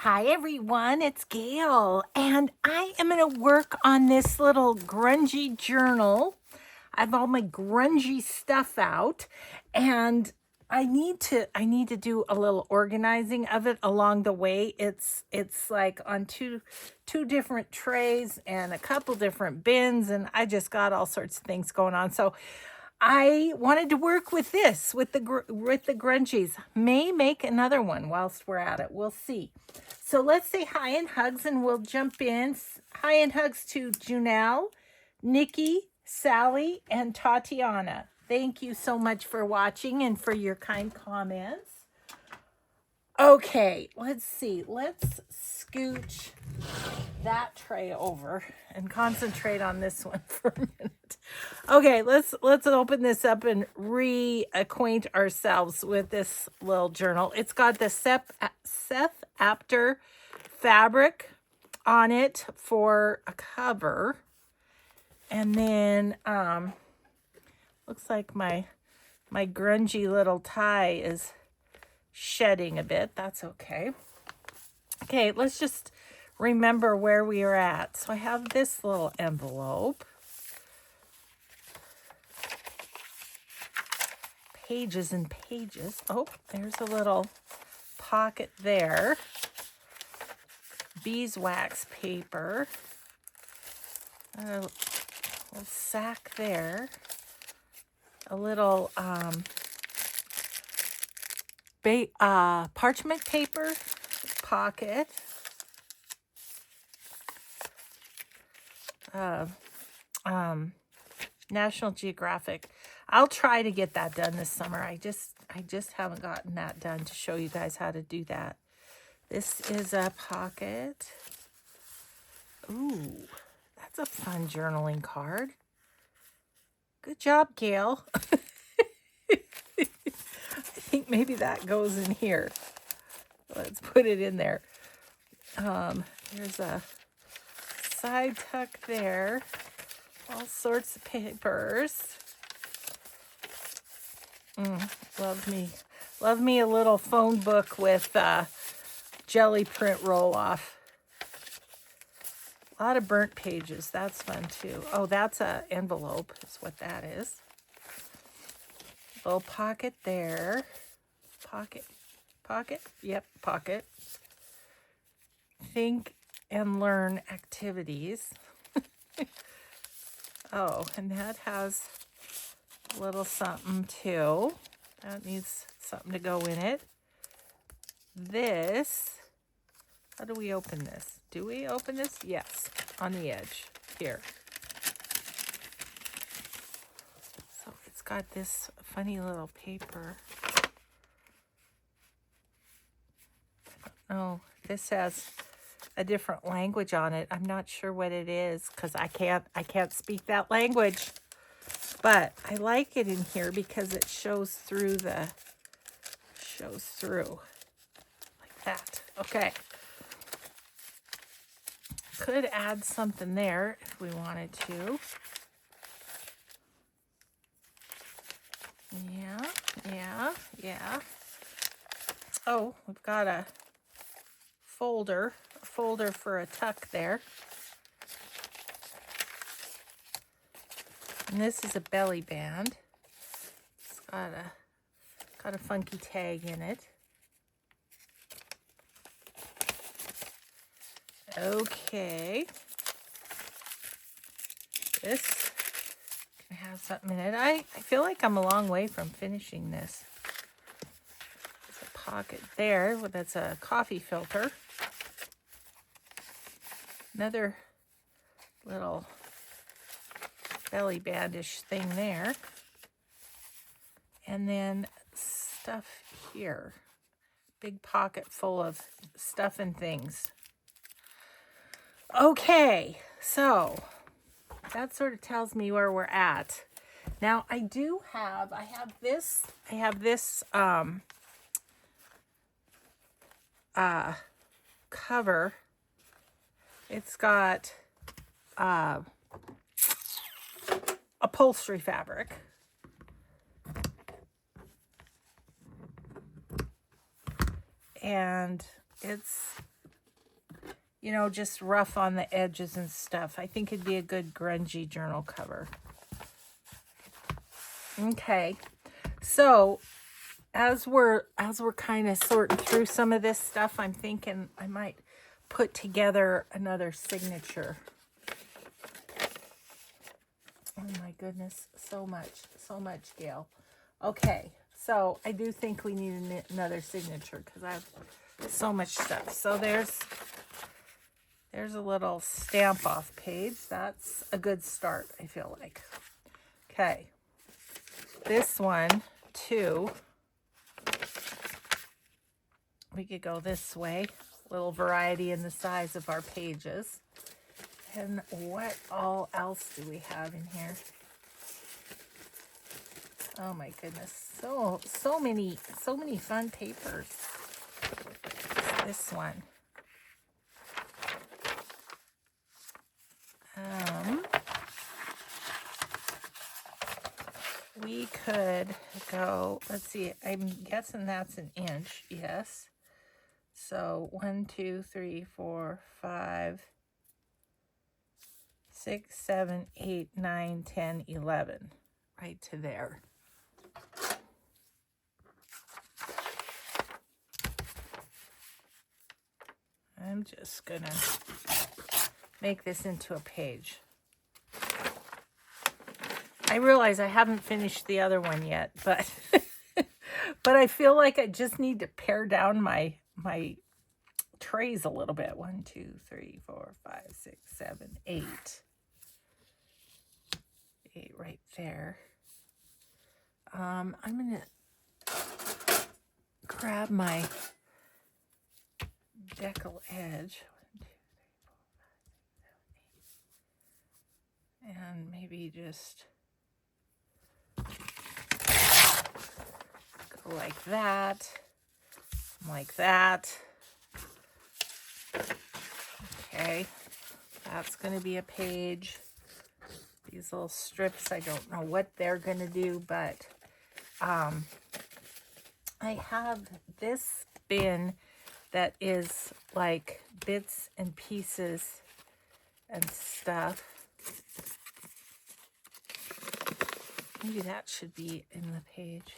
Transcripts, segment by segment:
Hi everyone, it's Gail, and I am going to work on this little grungy journal. I have all my grungy stuff out, and I need to do a little organizing of it along the way. It's like on two different trays and a couple different bins, and I just got all sorts of things going on. So I wanted to work with this, with the grungies. May make another one whilst we're at it. We'll see. So let's say hi and hugs, and we'll jump in. Hi and hugs to Junelle, Nikki, Sally, and Tatiana. Thank you so much for watching and for your kind comments. Okay, let's see. Let's scooch that tray over and concentrate on this one for a minute. Okay, let's open this up and reacquaint ourselves with this little journal. It's got the Seth Apter fabric on it for a cover. And then looks like my grungy little tie is shedding a bit. That's okay. Okay, let's just remember where we are at. So I have this little envelope. Pages and pages. Oh, there's a little pocket there. Beeswax paper. A little sack there. A little parchment paper pocket. National Geographic. I'll try to get that done this summer. I just haven't gotten that done to show you guys how to do that. This is a pocket. Ooh, that's a fun journaling card. Good job, Gail. I think maybe that goes in here. Let's put it in there. There's a side tuck there. All sorts of papers. Love me a little phone book with jelly print roll off. A lot of burnt pages. That's fun too. Oh, that's a envelope is what that is. Little pocket there. Pocket. Yep, pocket. Think and learn activities. Oh, and that has a little something too. That needs something to go in it. This, how do we open this? Do we open this? Yes, on the edge here. So it's got this funny little paper. Oh, this has a different language on it. I'm not sure what it is because I can't speak that language. But I like it in here because it shows through like that. Okay. Could add something there if we wanted to. Yeah. Oh, we've got a folder for a tuck there. And this is a belly band. It's got a funky tag in it. Okay. This can have something in it. I feel like I'm a long way from finishing this. There's a pocket there. That's a coffee filter. Another little belly bandish thing there. And then stuff here. Big pocket full of stuff and things. Okay, so that sort of tells me where we're at. Now I have this cover. It's got upholstery fabric. And it's you know, just rough on the edges and stuff. I think it'd be a good grungy journal cover. Okay, so as we're kind of sorting through some of this stuff, I'm thinking I might put together another signature. Oh my goodness, so much, Gail. Okay, so I do think we need another signature because I have so much stuff. So there's a little stamp off page. That's a good start, I feel like. Okay, this one too. We could go this way. Little variety in the size of our pages. And what all else do we have in here? Oh my goodness. So many fun papers. This one. We could go, let's see, I'm guessing that's an inch, yes. So 1, 2, 3, 4, 5, 6, 7, 8, 9, 10, 11. Right to there. I'm just gonna make this into a page. I realize I haven't finished the other one yet, but but I feel like I just need to pare down my trays a little bit. 1, 2, 3, 4, 5, 6, 7, 8. 8 right there. I'm gonna grab my decal edge. 1, 2, 3, 4, 5, 6, 7, 8. And maybe just go like that, like that. Okay, that's going to be a page. These little strips, I don't know what they're going to do, but I have this bin that is like bits and pieces and stuff. Maybe that should be in the page.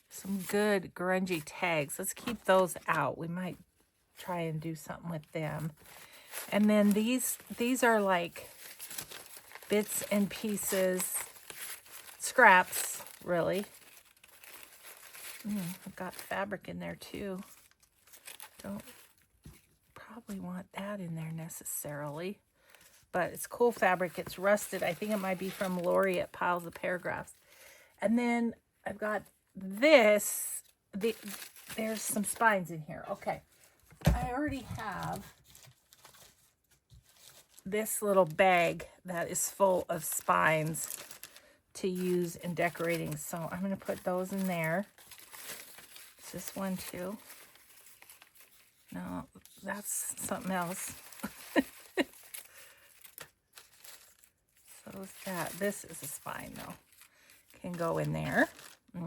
Some good grungy tags. Let's keep those out. We might try and do something with them. And then these are like bits and pieces, scraps, really. I've got fabric in there too. Don't probably want that in there necessarily. But it's cool fabric. It's rusted. I think it might be from Lori at Piles of Paragraphs. And then I've got this. There's some spines in here. Okay. I already have this little bag that is full of spines to use in decorating. So I'm going to put those in there. Is this one too? No, that's something else. So is that. This is a spine though. Can go in there.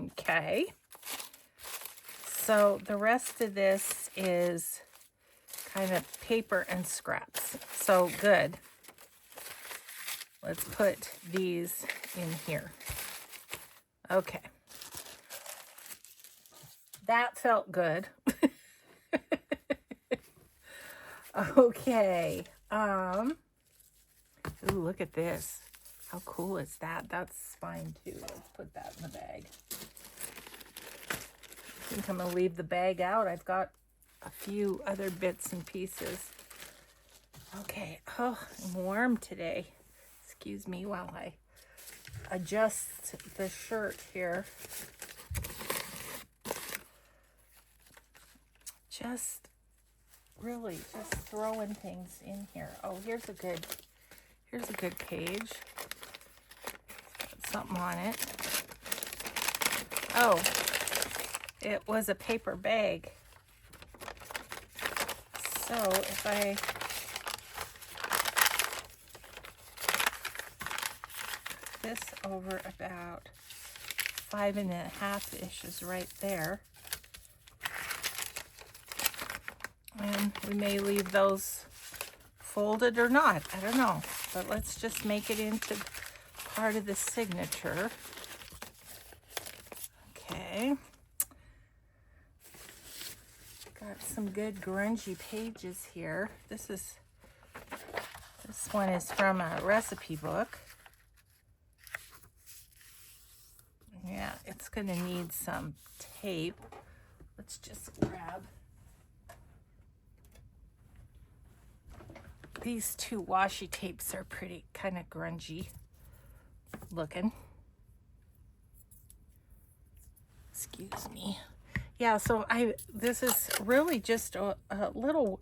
Okay. So the rest of this is kind of paper and scraps. So good. Let's put these in here. Okay. That felt good. Okay. Ooh, look at this. How cool is that? That's spine too. Let's put that in the bag. I think I'm going to leave the bag out. I've got a few other bits and pieces. Okay. Oh, I'm warm today. Excuse me while I adjust the shirt here. Just throwing things in here. Oh, here's a good page. Put something on it. Oh, it was a paper bag. So if I put this over about 5.5 inches right there. And we may leave those folded or not. I don't know. But let's just make it into part of the signature. Okay. Got some good grungy pages here. This one is from a recipe book. Yeah, it's gonna need some tape. Let's just grab these two washi tapes. Are pretty kind of grungy looking. Excuse me. Yeah, so this is really just a little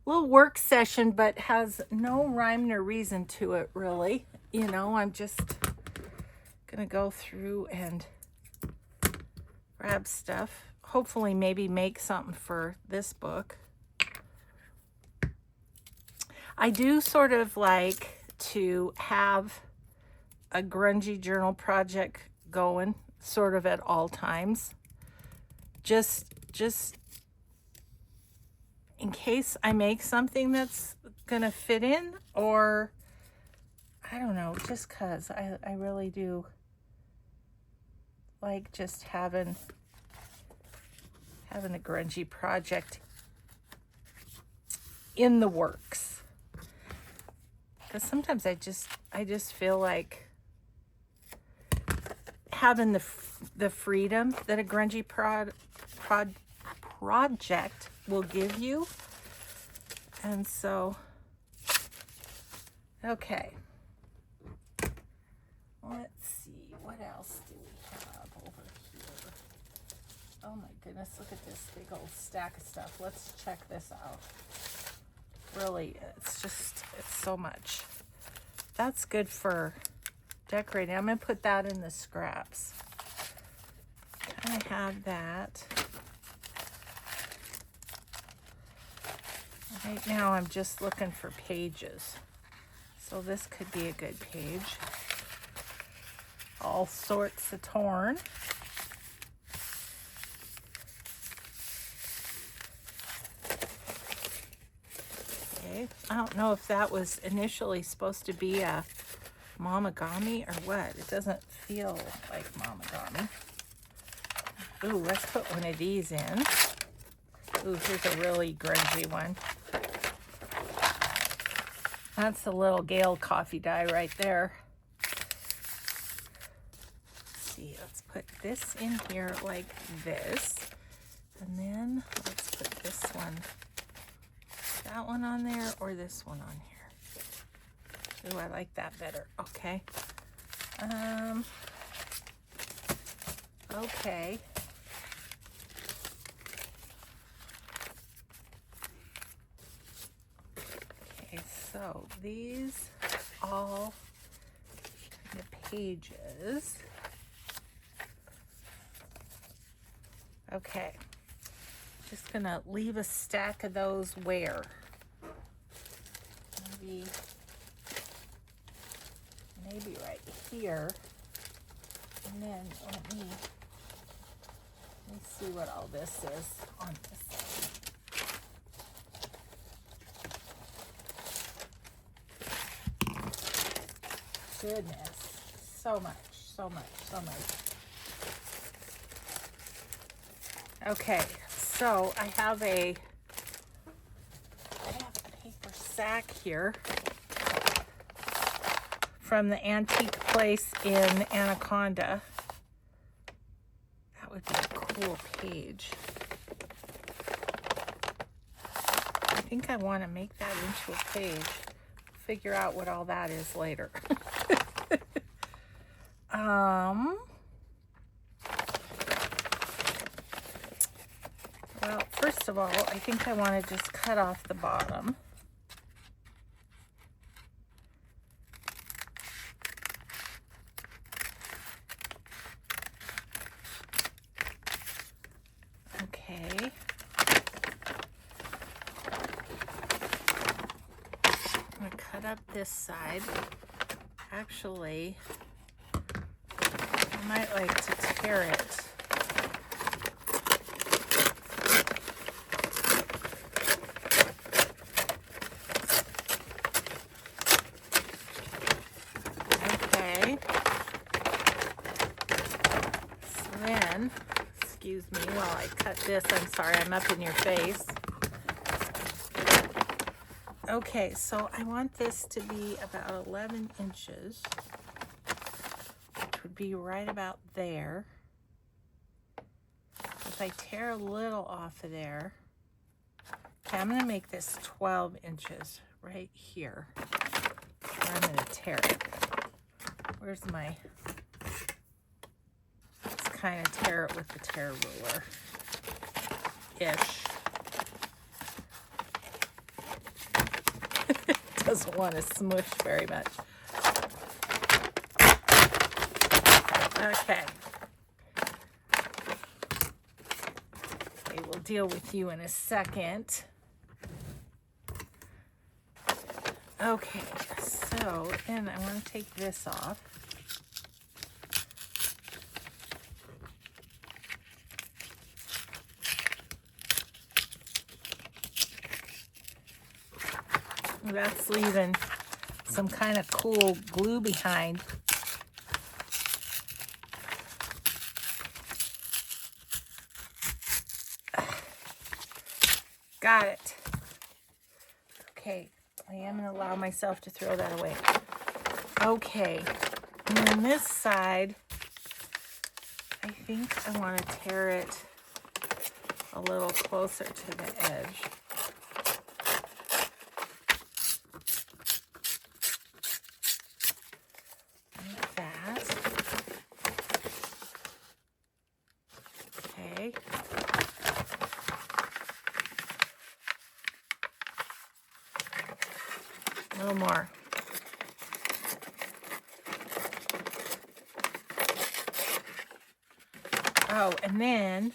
work session, but has no rhyme nor reason to it, really. You know, I'm just gonna go through and grab stuff. Hopefully maybe make something for this book. I do sort of like to have a grungy journal project going sort of at all times. Just in case I make something that's gonna fit in, or I don't know, just cause I really do like just having a grungy project in the works. Because sometimes I just feel like having the freedom that a grungy project will give you. And so, okay. Let's see, what else do we have over here? Oh my goodness, look at this big old stack of stuff. Let's check this out. Really, it's so much. That's good for decorating. I'm gonna put that in the scraps. I have that. Right now I'm just looking for pages. So this could be a good page. All sorts of torn. Okay, I don't know if that was initially supposed to be a mamagami or what. It doesn't feel like mamagami. Ooh, let's put one of these in. Ooh, here's a really grungy one. That's a little Gale coffee dye right there. Let's see, let's put this in here like this. And then let's put this one, that one on there, or this one on here. Ooh, I like that better. Okay. Okay. Okay, so these are all the pages. Okay. Just gonna leave a stack of those where? Maybe right here. And then let me see what all this is on this side. Goodness, so much, so much, so much. Okay, so I have a paper sack here from the antique place in Anaconda. That would be a cool page. I think I want to make that into a page. Figure out what all that is later. Well, first of all, I think I want to just cut off the bottom. Okay. I'm going to cut up this side. Actually, I might like to tear it. excuse me while I cut this. I'm sorry, I'm up in your face. Okay, so I want this to be about 11 inches, which would be right about there. If I tear a little off of there, okay, I'm gonna make this 12 inches right here. I'm gonna tear it. Where's my, let's kind of tear it with the tear ruler-ish. Doesn't want to smush very much. Okay. Okay, we'll deal with you in a second. Okay, so then I want to take this off. That's leaving some kind of cool glue behind. Got it. Okay, I am going to allow myself to throw that away. Okay, and then this side, I think I want to tear it a little closer to the edge. Like that. Okay. A little more. Oh, and then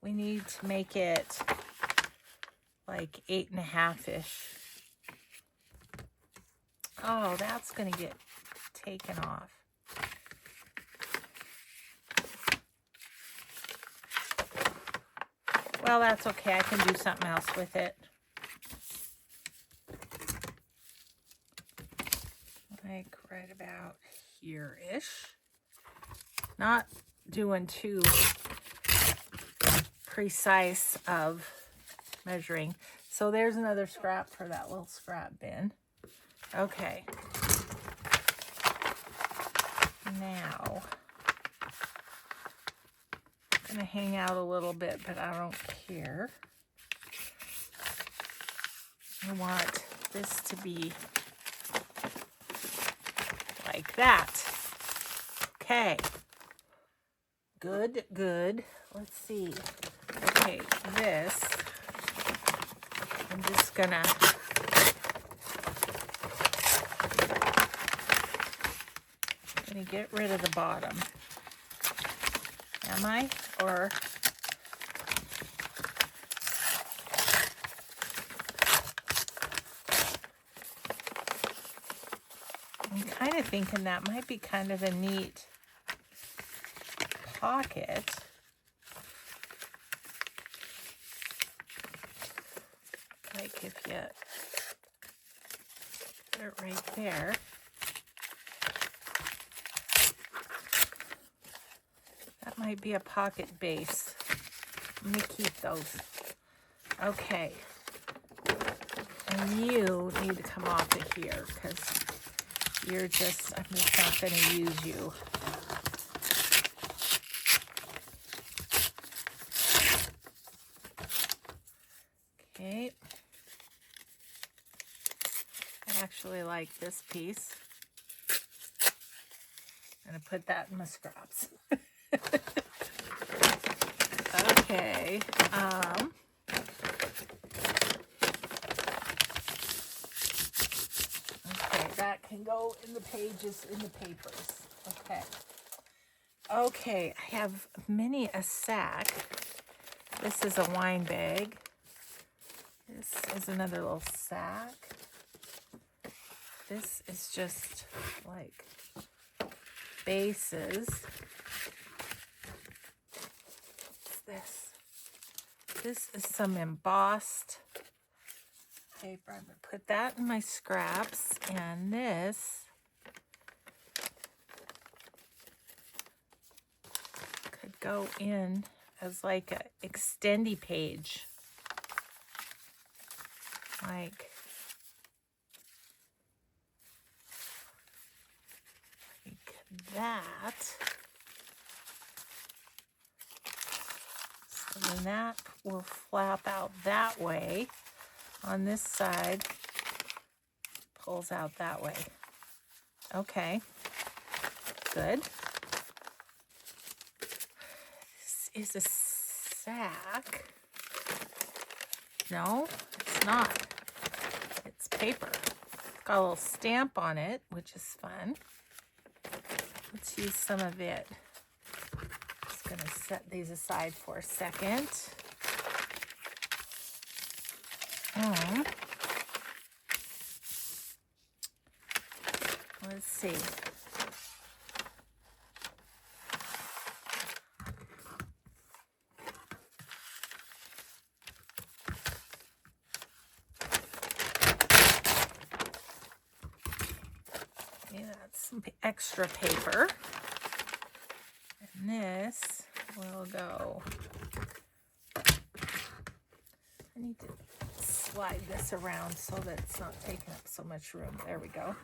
we need to make it like 8.5-ish. Oh, that's gonna get taken off. Well, that's okay. I can do something else with it. Like right about here-ish. Not doing too precise of measuring. So there's another scrap for that little scrap bin. Okay. Now, I'm gonna hang out a little bit, but I don't care. I want this to be like that. Okay. Good, good. Let's see. Okay, this, I'm just gonna get rid of the bottom. Am I? Or I'm kind of thinking that might be kind of a neat pocket. Like if you put it right there. That might be a pocket base. Let me keep those. Okay. And you need to come off of here because you're just, I'm just not going to use you. Okay. I actually like this piece. I'm going to put that in my scraps. Okay. Okay, that can go in the pages, in the papers. Okay. Okay, I have many a sack. This is a wine bag. This is another little sack. This is just like bases. What's this? This is some embossed paper. I'm going to put that in my scraps. And this could go in as like a extendy page. Like that. So then that will flap out that way. On this side, pulls out that way. Okay, good. This is a sack. No, it's not. It's paper. It's got a little stamp on it, which is fun. Let's use some of it. Just gonna set these aside for a second. Let's see. Okay, that's some extra paper. And this will go. I need to slide this around so that it's not taking up so much room. There we go.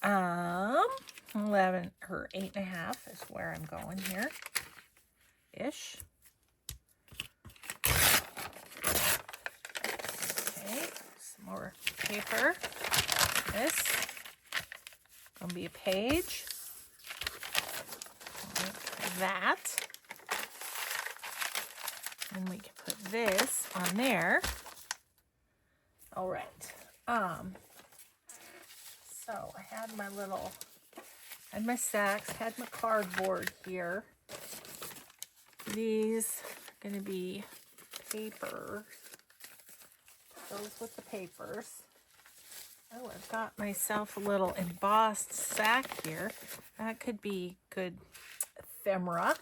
11 or 8.5 is where I'm going here. Ish. Okay, some more paper. This gonna be a page. Like that. And we can put this on there. All right. So I had my my sacks, had my cardboard here. These are going to be papers. Those with the papers. Oh, I've got myself a little embossed sack here. That could be good ephemera.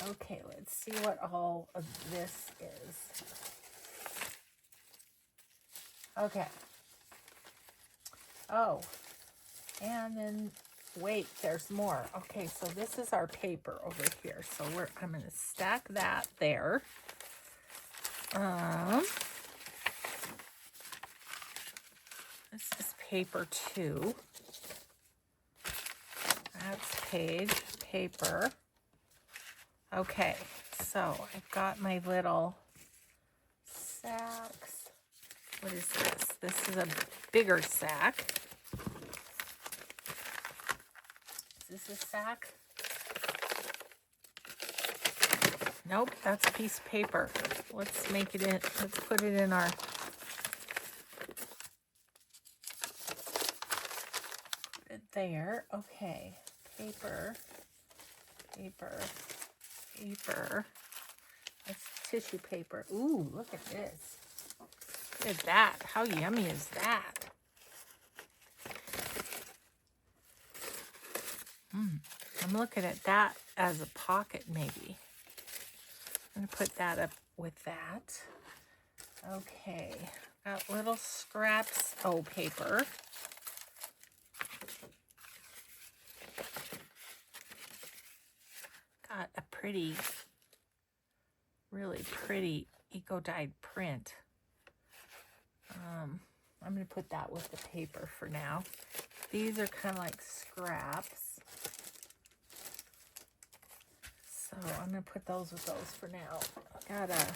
Okay, let's see what all of this is. Okay. Oh, and then wait, there's more. Okay, so this is our paper over here. So I'm going to stack that there. This is paper 2. That's paper. Okay, so I've got my little sacks. What is this? This is a bigger sack. Is this a sack? Nope, that's a piece of paper. Let's make it in, let's put it in our put it there. Okay, paper. That's tissue paper. Ooh, look at this. Look at that. How yummy is that? I'm looking at that as a pocket, maybe. I'm going to put that up with that. Okay. Got little scraps. Oh, paper. Got a pretty, really pretty eco-dyed print. I'm going to put that with the paper for now. These are kind of like scraps. So I'm going to put those with those for now. I got a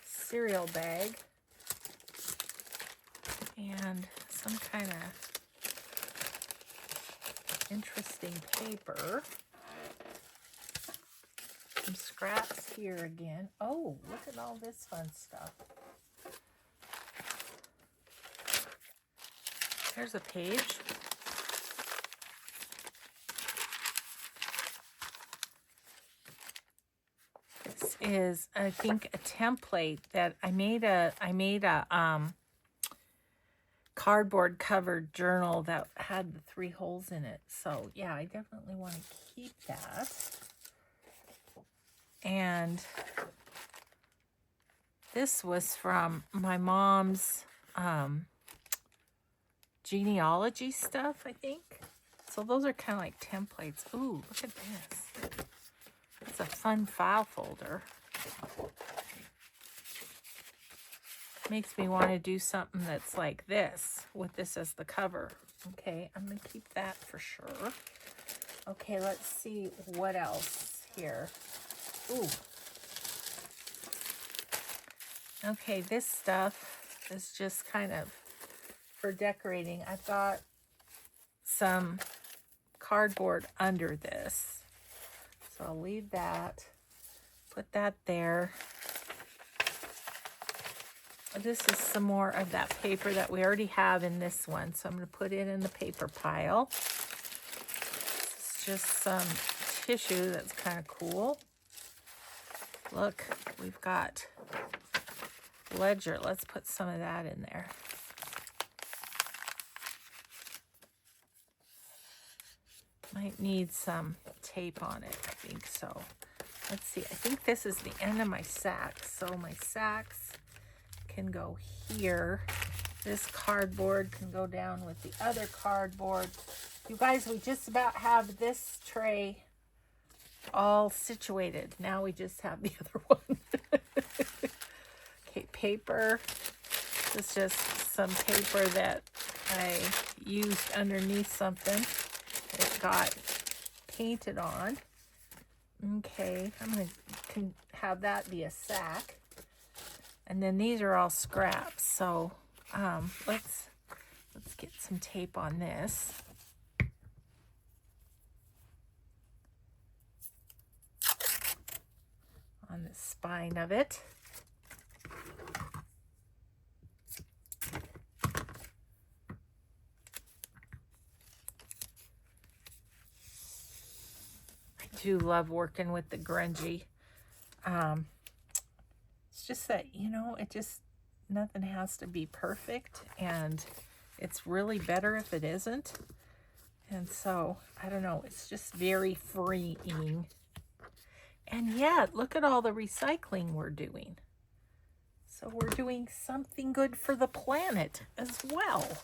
cereal bag and some kind of interesting paper. Some scraps here again. Oh, look at all this fun stuff. There's a page. This is, I think, a template that I made a cardboard covered journal that had the 3 holes in it. So yeah, I definitely want to keep that. And this was from my mom's genealogy stuff, I think. So those are kind of like templates. Ooh, look at this. That's a fun file folder. Makes me want to do something that's like this, with this as the cover. Okay, I'm going to keep that for sure. Okay, let's see what else here. Ooh. Okay, this stuff is just kind of for decorating. I've got some cardboard under this. So I'll leave that. Put that there. This is some more of that paper that we already have in this one. So I'm going to put it in the paper pile. This is just some tissue that's kind of cool. Look, we've got ledger. Let's put some of that in there. Might need some tape on it, I think so. Let's see, I think this is the end of my sacks. So my sacks can go here. This cardboard can go down with the other cardboard. You guys, we just about have this tray all situated. Now we just have the other one. Okay, paper. This is just some paper that I used underneath something. It got painted on. Okay, I'm going to have that be a sack. And then these are all scraps. So let's get some tape on this. On the spine of it. I do love working with the grungy. It's just that, you know, nothing has to be perfect, and it's really better if it isn't. And so, I don't know, it's just very freeing. And yet, look at all the recycling we're doing. So we're doing something good for the planet as well.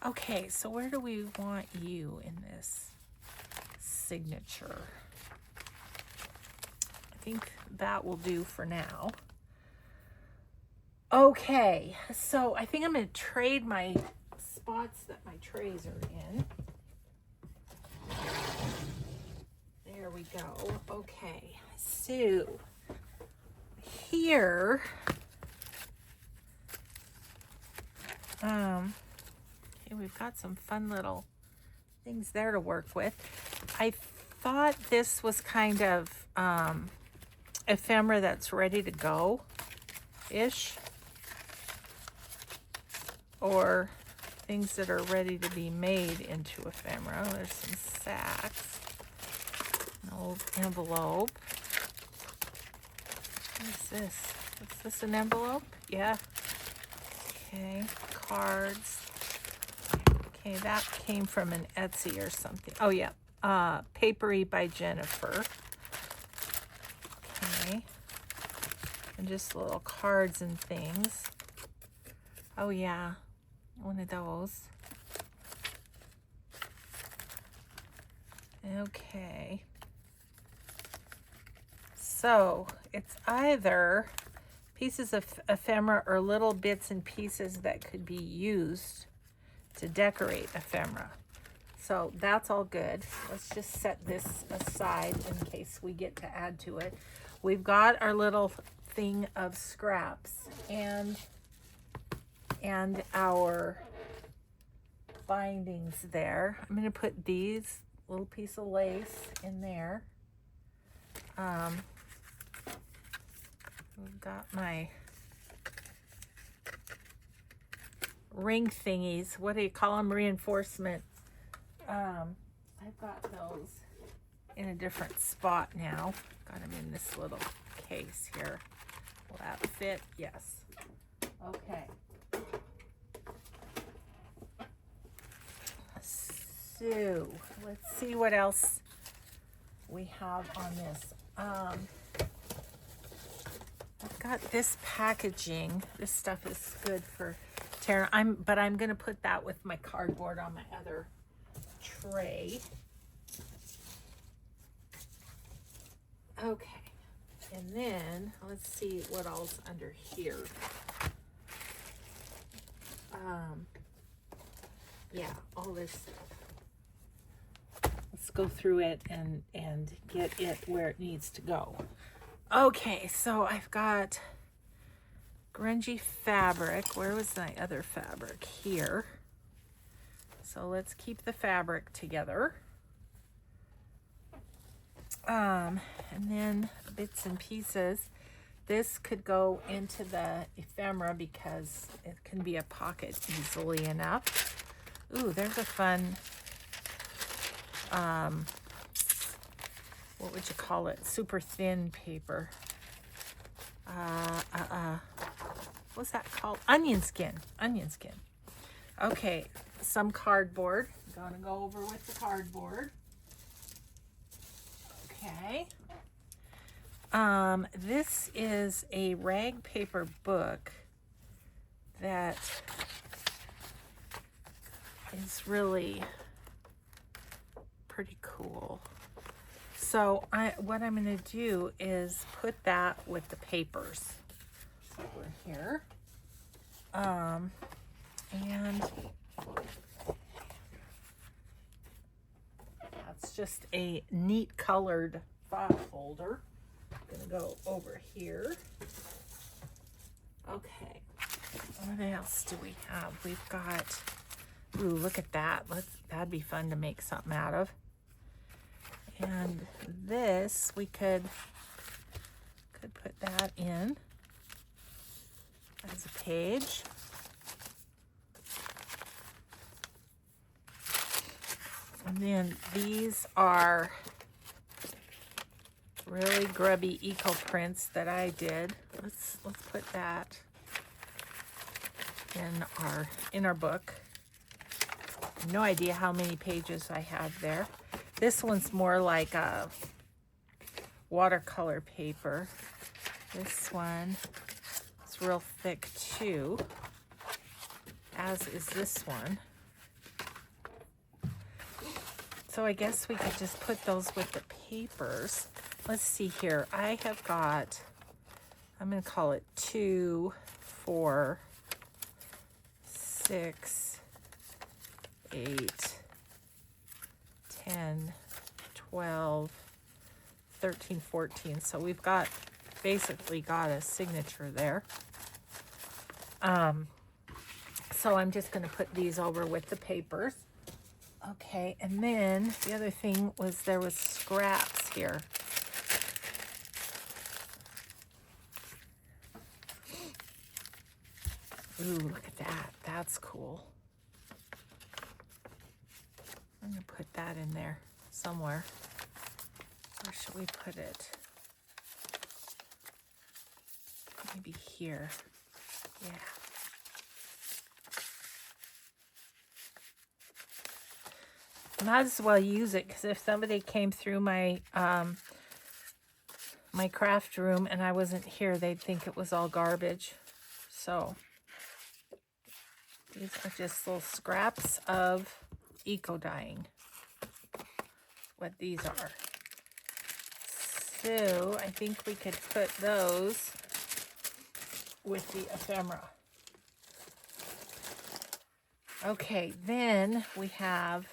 Okay, so where do we want you in this signature? I think that will do for now. Okay, so I think I'm going to trade my spots that my trays are in. There we go. Okay, so here, okay, we've got some fun little things there to work with. I thought this was kind of ephemera that's ready to go-ish, or things that are ready to be made into ephemera. There's some sacks, an old envelope. What is this? Is this an envelope? Yeah. Okay, cards. Okay, that came from an Etsy or something. Oh yeah, Papery by Jennifer. Okay, and just little cards and things. Oh yeah, one of those. Okay. So it's either pieces of ephemera or little bits and pieces that could be used to decorate ephemera. So that's all good. Let's just set this aside in case we get to add to it. We've got our little thing of scraps and our bindings there. I'm going to put these little piece of lace in there. We've got my ring thingies. What do you call them? Reinforcement. I've got those in a different spot now. Got them in this little case here. Will that fit? Yes. Okay. So let's see what else we have on this. I've got this packaging. This stuff is good for tearing. But I'm going to put that with my cardboard on my other tray. Okay. And then let's see what else under here. Yeah, all this stuff. Let's go through it and get it where it needs to go. Okay, so I've got grungy fabric. Where was my other fabric? Here. So let's keep the fabric together. And then bits and pieces. This could go into the ephemera because it can be a pocket easily enough. Ooh, there's a fun, what would you call it? Super thin paper. What's that called? Onion skin. Onion skin. Okay, some cardboard. I'm gonna go over with the cardboard. Okay. This is a rag paper book that is really pretty cool. So what I'm going to do is put that with the papers over here. And that's just a neat colored file folder. I'm going to go over here. Okay. What else do we have? We've got, ooh, look at that. That'd be fun to make something out of. And this, we could put that in as a page. And then these are really grubby eco prints that I did. Let's put that in our book. No idea how many pages I have there. This one's more like a watercolor paper. This one is real thick too, as is this one. So I guess we could just put those with the papers. Let's see here. I have got, I'm going to call it 2, 4, 6, 8, 10, 12, 13, 14. So we've got basically got a signature there. So I'm just going to put these over with the papers. Okay, and then the other thing was there was scraps here. Ooh, look at that. That's cool. I'm going to put that in there somewhere. Where should we put it? Maybe here. Yeah. Might as well use it, because if somebody came through my my craft room and I wasn't here, they'd think it was all garbage. So these are just little scraps of eco dyeing. What these are. So I think we could put those with the ephemera. Okay, then we have,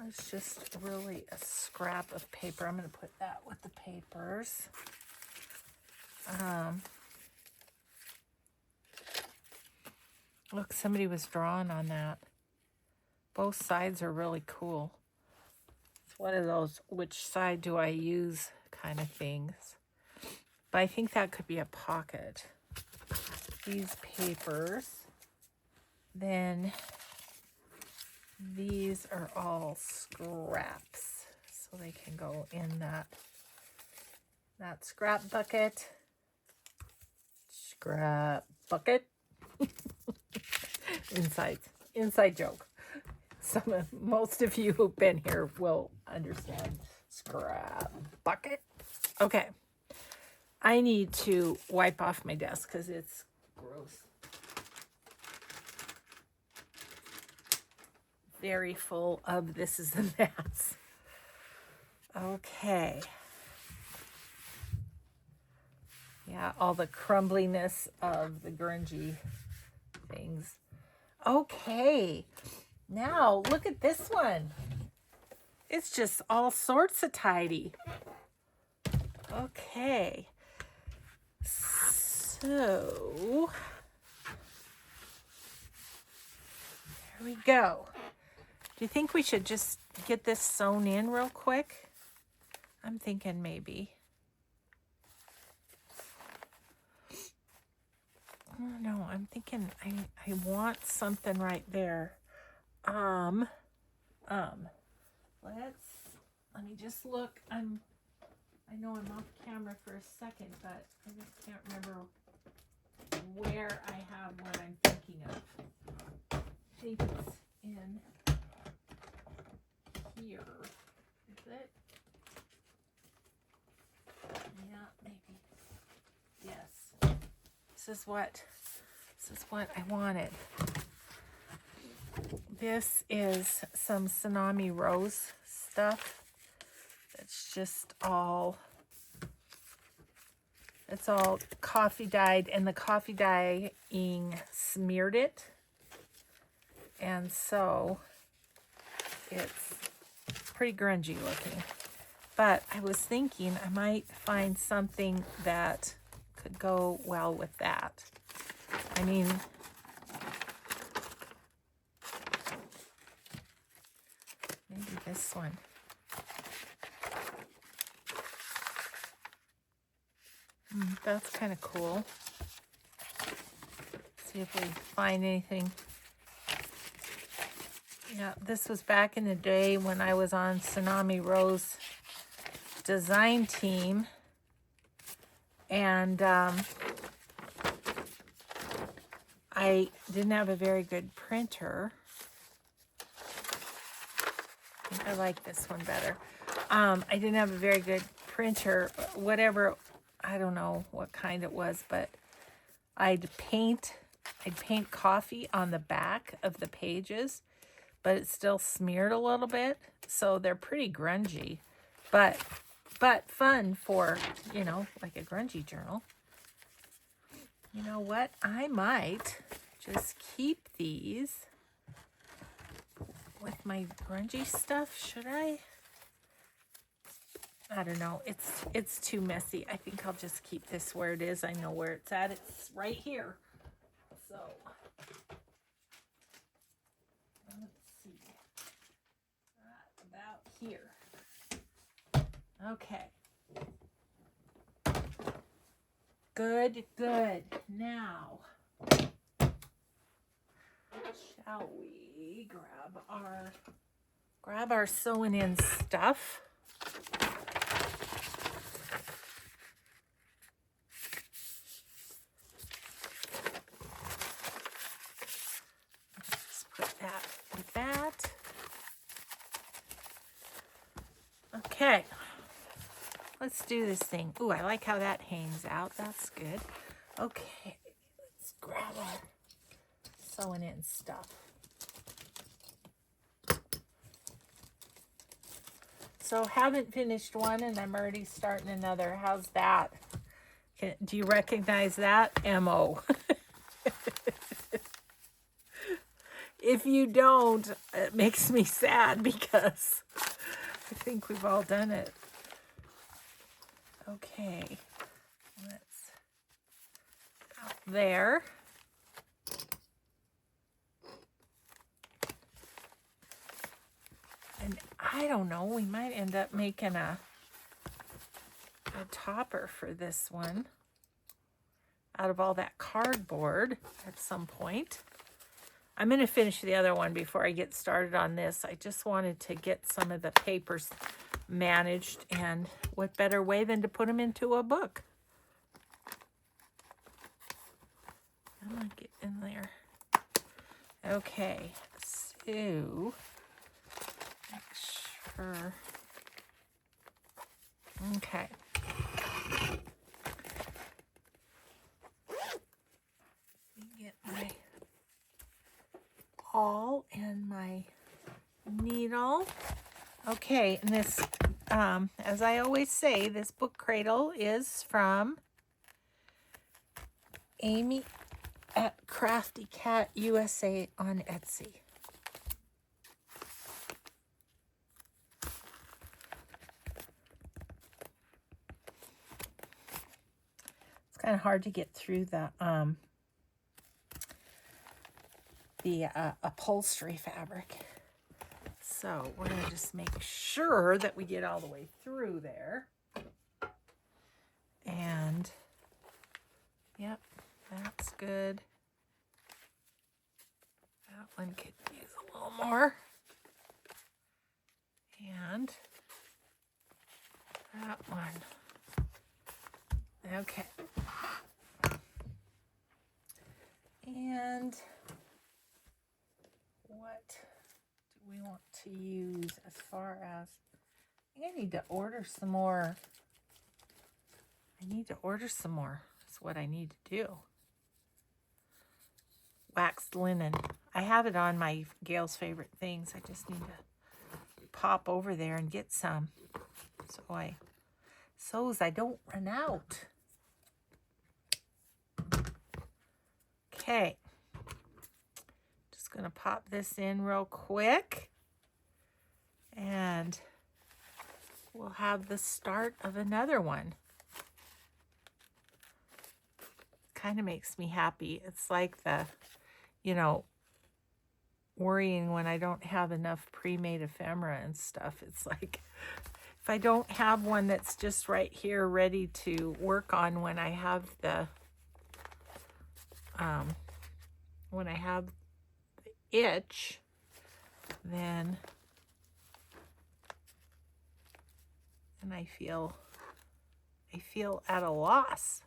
it's just really a scrap of paper. I'm going to put that with the papers. Look, somebody was drawing on that. Both sides are really cool. It's one of those, which side do I use kind of things. But I think that could be a pocket. These papers. Then these are all scraps. So they can go in that scrap bucket. Scrap bucket. Inside joke. Most of you who've been here will understand. Scrap bucket. Okay. I need to wipe off my desk because it's gross. Very full of this is a mess. Okay. Yeah, all the crumbliness of the grungy things. Okay. Now, look at this one. It's just all sorts of tidy. Okay. So, there we go. Do you think we should just get this sewn in real quick? I'm thinking maybe. I don't know. I'm thinking I want something right there. Let me just look. I know I'm off camera for a second, but I just can't remember where I have what I'm thinking of. I think it's in here. Is it? Yeah, maybe. Yes. This is what I wanted. This is some Tsunami Rose stuff. It's just all, it's all coffee dyed, and the coffee dyeing smeared it. And so it's pretty grungy looking. But I was thinking I might find something that could go well with that. I mean, maybe this one. That's kind of cool. See if we find anything. Yeah, this was back in the day when I was on Tsunami Rose design team. And I didn't have a very good printer. I think I like this one better. I didn't have a very good printer, whatever, I don't know what kind it was, but I'd paint coffee on the back of the pages, but it's still smeared a little bit, so they're pretty grungy, but fun for, you know, like a grungy journal. You know what? I might just keep these with my grungy stuff. Should I? I don't know. It's too messy. I think I'll just keep this where it is. I know where it's at. It's right here. So let's see. About here. Okay. Good. Now, shall we grab our sewing in stuff? Let's put that with that. Okay. Let's do this thing. Ooh, I like how that hangs out. That's good. Okay, let's grab our sewing in stuff. So haven't finished one and I'm already starting another. How's that? Do you recognize that? MO. If you don't, it makes me sad because I think we've all done it. Okay, let's out there. And I don't know, we might end up making a topper for this one out of all that cardboard at some point. I'm going to finish the other one before I get started on this. I just wanted to get some of the papers managed, and what better way than to put them into a book? I'm gonna get in there. Okay, so make sure. Okay. Get my awl and my needle. Okay, and this as I always say, this book cradle is from Amy at Crafty Cat USA on Etsy. It's kind of hard to get through the upholstery fabric. So we're going to just make sure that we get all the way through there. And, yep, that's good. That one could use a little more. And that one. Okay. And what do we want to use as far as, I think I need to order some more. That's what I need to do. Waxed linen. I have it on my Gail's favorite things. I just need to pop over there and get some. So I don't run out. Okay. Just going to pop this in real quick. And we'll have the start of another one. Kind of makes me happy. It's like the, worrying when I don't have enough pre-made ephemera and stuff. It's like, if I don't have one that's just right here ready to work on when I have the, itch, then I feel at a loss.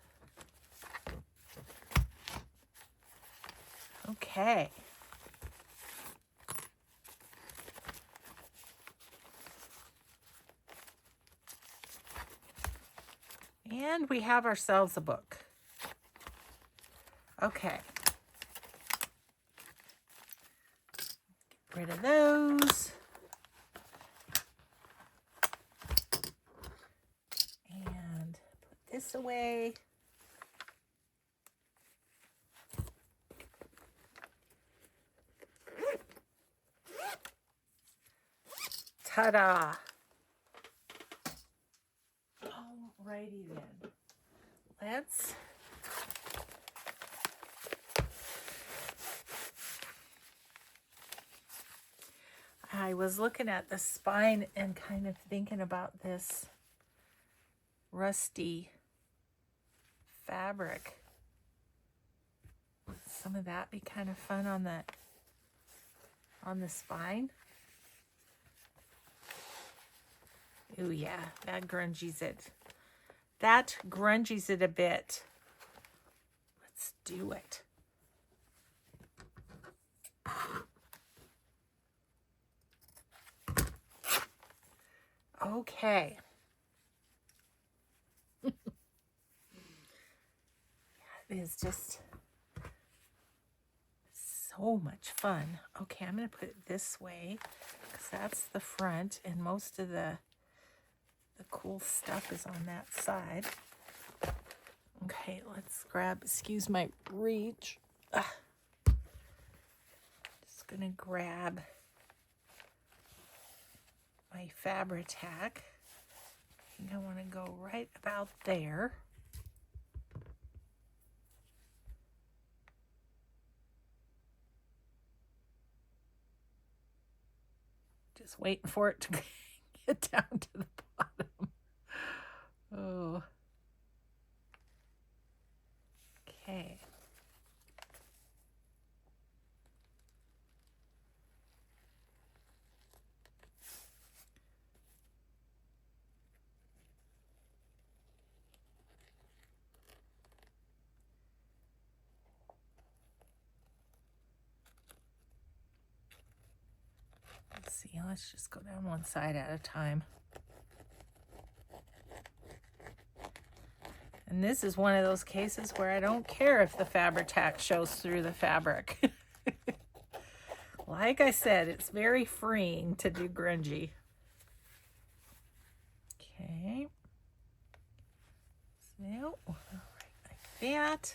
Okay. And we have ourselves a book. Okay. Get rid of those. And put this away. Ta-da! Alrighty then. I was looking at the spine and kind of thinking about this rusty fabric. Would some of that be kind of fun on the spine? Ooh, yeah, that grungies it. That grungies it a bit. Let's do it. Okay. It is just so much fun. Okay, I'm going to put it this way because that's the front and most of the cool stuff is on that side. Okay, let's grab, excuse my reach. Just going to grab my Fabri-Tac. I think I want to go right about there. Just waiting for it to get down to the bottom. Oh. Okay. Let's see, let's just go down one side at a time. And this is one of those cases where I don't care if the Fabri-Tac shows through the fabric. Like I said, it's very freeing to do grungy. Okay. So, all right, like that.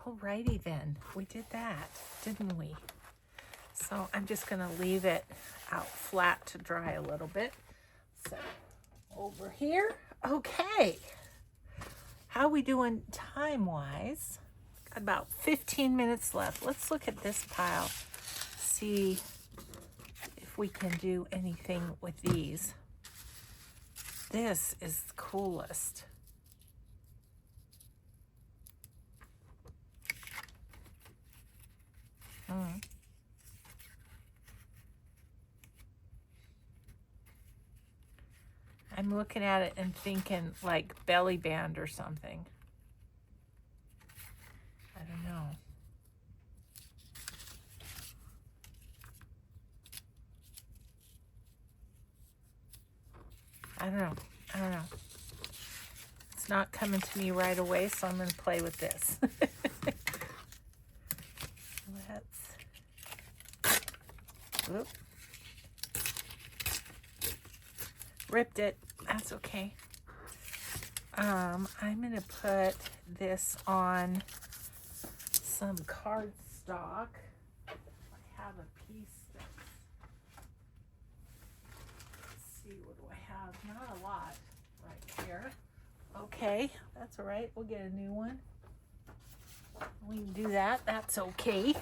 Alrighty then, we did that, didn't we? So I'm just gonna leave it out flat to dry a little bit. So over here, okay. How we doing time-wise? Got about 15 minutes left. Let's look at this pile, see if we can do anything with these. This is the coolest. I'm looking at it and thinking like belly band or something. I don't know. I don't know. It's not coming to me right away, so I'm going to play with this. Whoop. Ripped it. That's okay. I'm going to put this on some cardstock. I have a piece that's, let's see, what do I have? Not a lot right here. Okay, that's all right. We'll get a new one. We can do that. That's okay.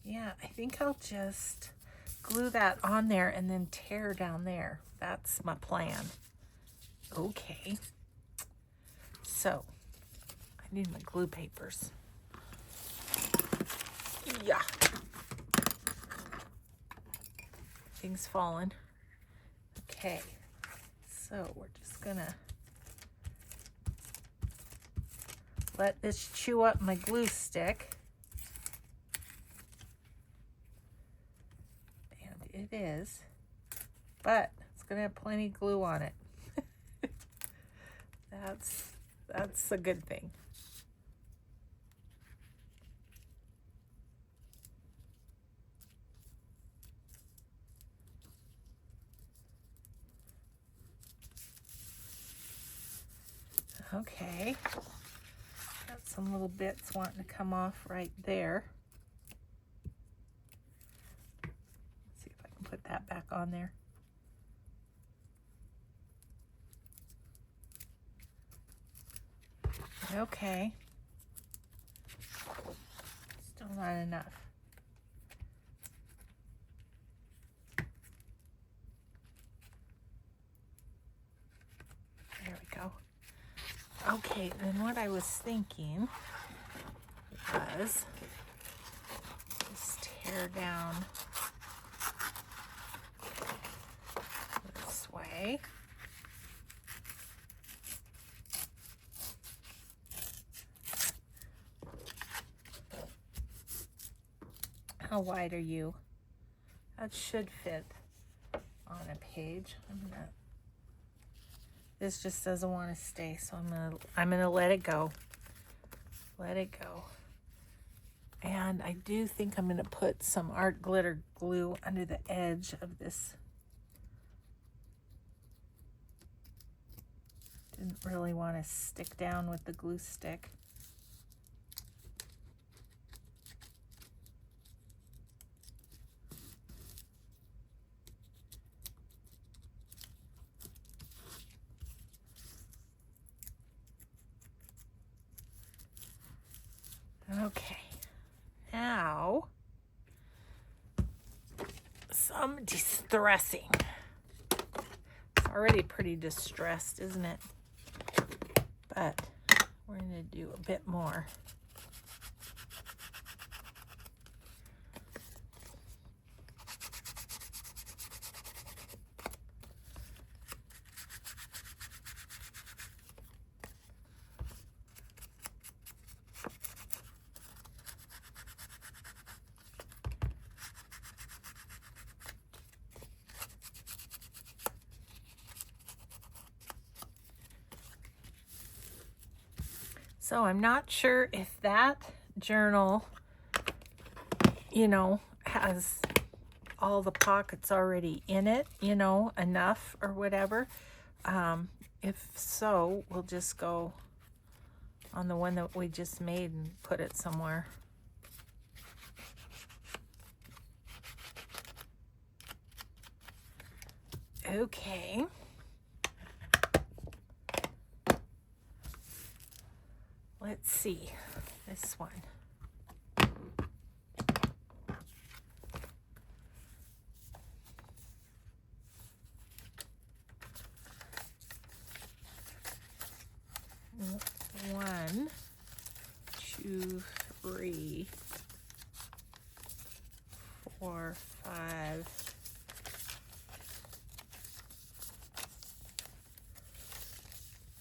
Yeah, I think I'll just glue that on there and then tear down there. That's my plan. Okay. So, I need my glue papers. Yeah. Things falling. Okay. So, we're just gonna let this chew up my glue stick. It is, but it's gonna have plenty of glue on it. That's a good thing. Okay, got some little bits wanting to come off right there. Put that back on there. Okay. Still not enough. There we go. Okay, then what I was thinking was just tear down this way. How wide are you? That should fit on a page. This just doesn't want to stay, so I'm gonna let it go. Let it go. And I do think I'm gonna put some art glitter glue under the edge of this. Didn't really want to stick down with the glue stick. Okay, now some distressing. It's already pretty distressed, isn't it? But we're going to do a bit more. So I'm not sure if that journal, you know, has all the pockets already in it, you know, enough or whatever. If so, we'll just go on the one that we just made and put it somewhere. Okay. Let's see this one. One, two, three, four, five,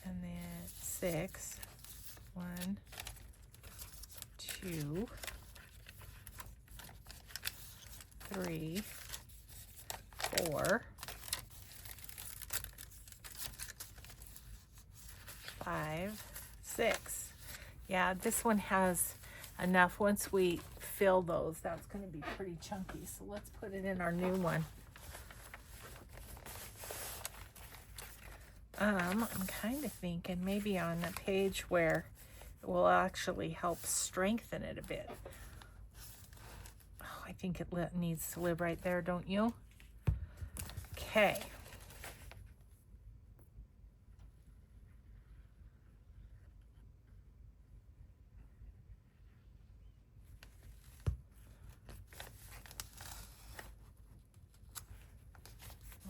and then six. One, two, three, four, five, six. Yeah, this one has enough. Once we fill those, that's going to be pretty chunky. So let's put it in our new one. I'm kind of thinking maybe on a page where it will actually help strengthen it a bit. Oh, I think it needs to live right there, don't you? Okay.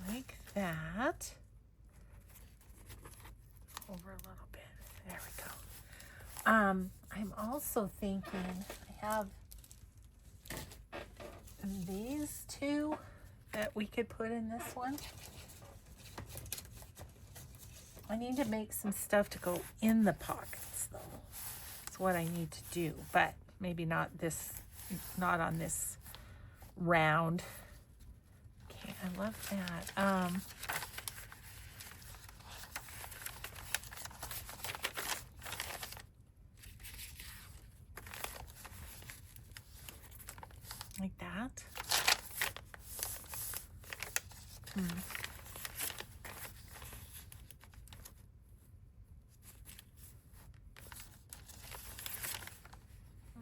Like that. Over a little bit. There we go. I'm also thinking I have these two that we could put in this one. I need to make some stuff to go in the pockets though. That's what I need to do, but maybe not this, not on this round. Okay, I love that. Like that. Oh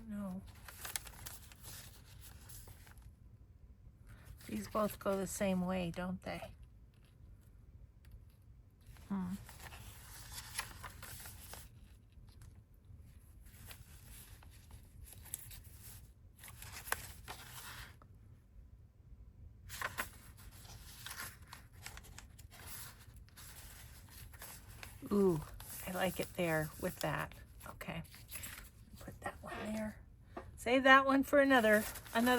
no. These both go the same way, don't they? Ooh, I like it there with that. Okay, put that one there. Save that one for another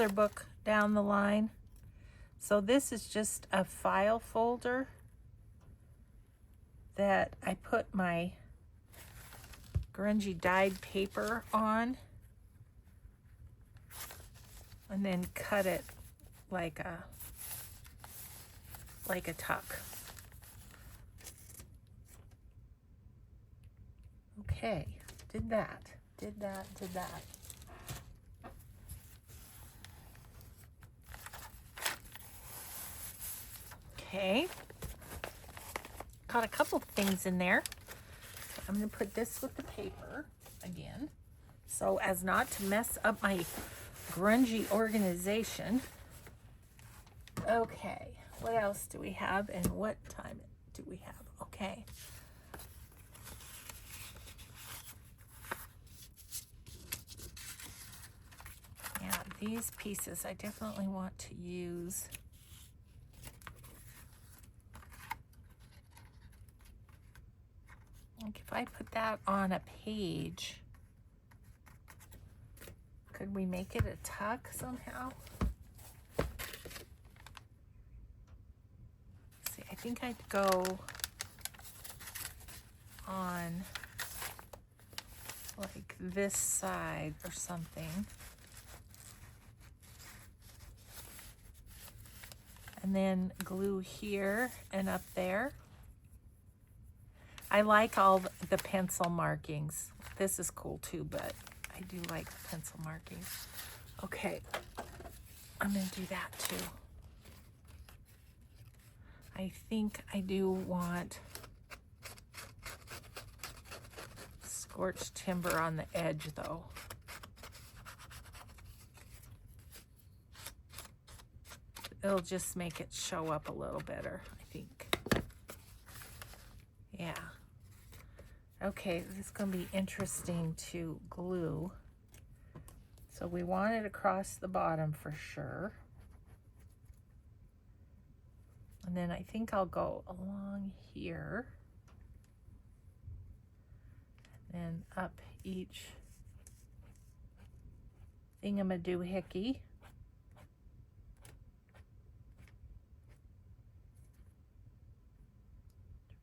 book down the line. So this is just a file folder that I put my grungy dyed paper on and then cut it like a tuck. Okay, did that. Okay, got a couple things in there. I'm gonna put this with the paper again, so as not to mess up my grungy organization. Okay, what else do we have and what time do we have? Okay. Yeah, these pieces I definitely want to use. Like if I put that on a page, could we make it a tuck somehow? See, I think I'd go on like this side or something. And then glue here and up there. I like all the pencil markings. This is cool too, but I do like the pencil markings. Okay, I'm gonna do that too. I think I do want scorched timber on the edge though. It'll just make it show up a little better, I think. Yeah. Okay, this is gonna be interesting to glue. So we want it across the bottom for sure. And then I think I'll go along here and up each thingamadoohickey.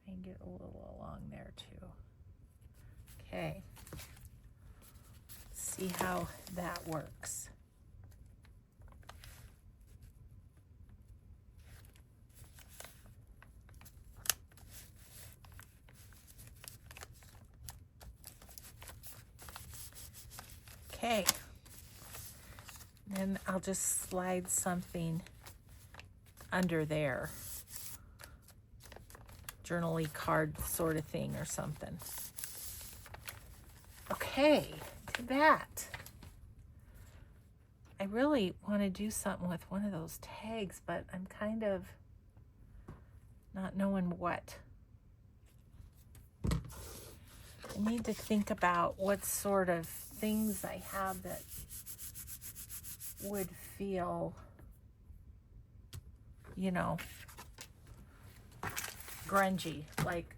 Try and get a little along there too. Okay. See how that works. Okay, then I'll just slide something under there. Journal-y card sort of thing or something. Okay, do that. I really want to do something with one of those tags, but I'm kind of not knowing what. I need to think about what sort of things I have that would feel, you know, grungy, like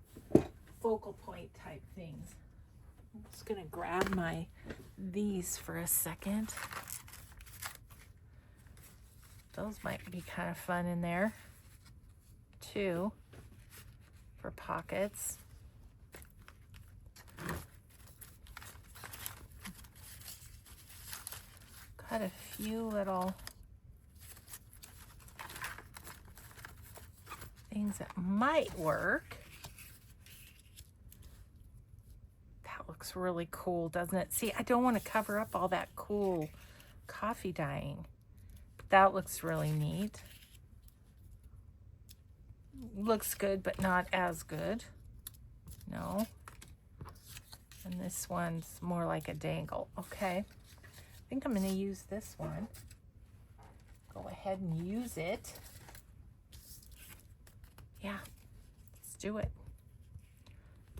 focal point type things. I'm just gonna grab these for a second. Those might be kind of fun in there too, for pockets. Got a few little things that might work. That looks really cool, doesn't it? See, I don't want to cover up all that cool coffee dyeing, but that looks really neat. Looks good, but not as good. No. And this one's more like a dangle. Okay. I think I'm going to use this one. Go ahead and use it. Yeah, let's do it.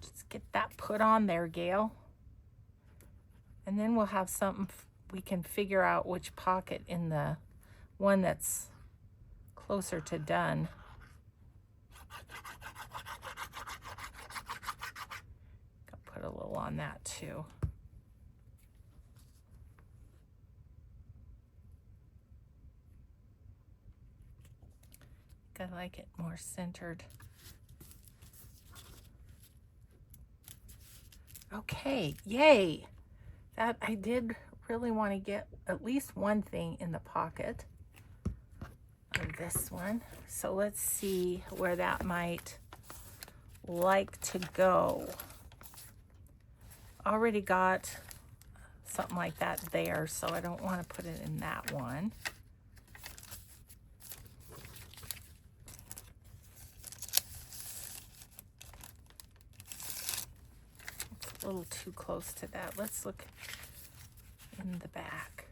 Just get that put on there, Gail. And then we'll have something we can figure out which pocket in the one that's closer to done. I'll put a little on that too. I like it more centered. Okay, yay! That I did really want to get at least one thing in the pocket of this one. So let's see where that might like to go. Already got something like that there, so I don't want to put it in that one. A little too close to that. Let's look in the back.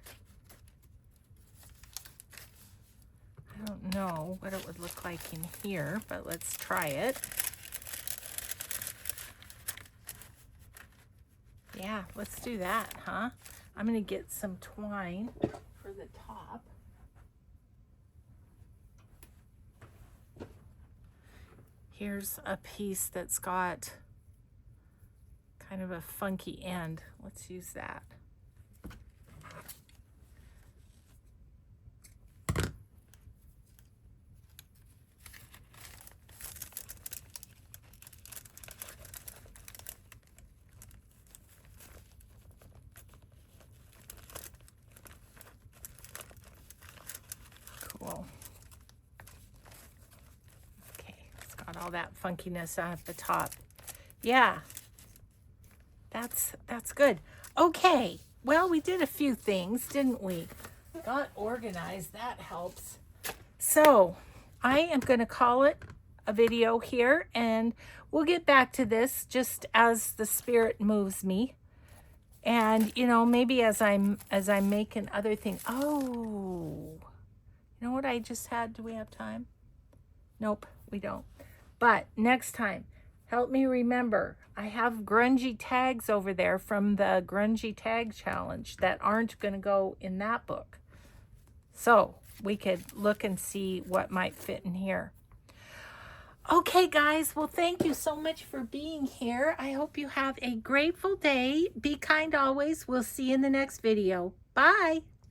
I don't know what it would look like in here, but let's try it. Yeah, let's do that, huh? I'm gonna get some twine for the top. Here's a piece that's got kind of a funky end. Let's use that. Cool. Okay, it's got all that funkiness at the top. Yeah, that's good. Okay, well, we did a few things, didn't we? Got organized, that helps. So I am going to call it a video here, and we'll get back to this just as the spirit moves me. And, you know, maybe as I'm making other things. Oh, you know what I just had? Do we have time? Nope, we don't. But next time, help me remember. I have grungy tags over there from the Grungy Tag Challenge that aren't going to go in that book. So we could look and see what might fit in here. Okay, guys. Well, thank you so much for being here. I hope you have a grateful day. Be kind always. We'll see you in the next video. Bye.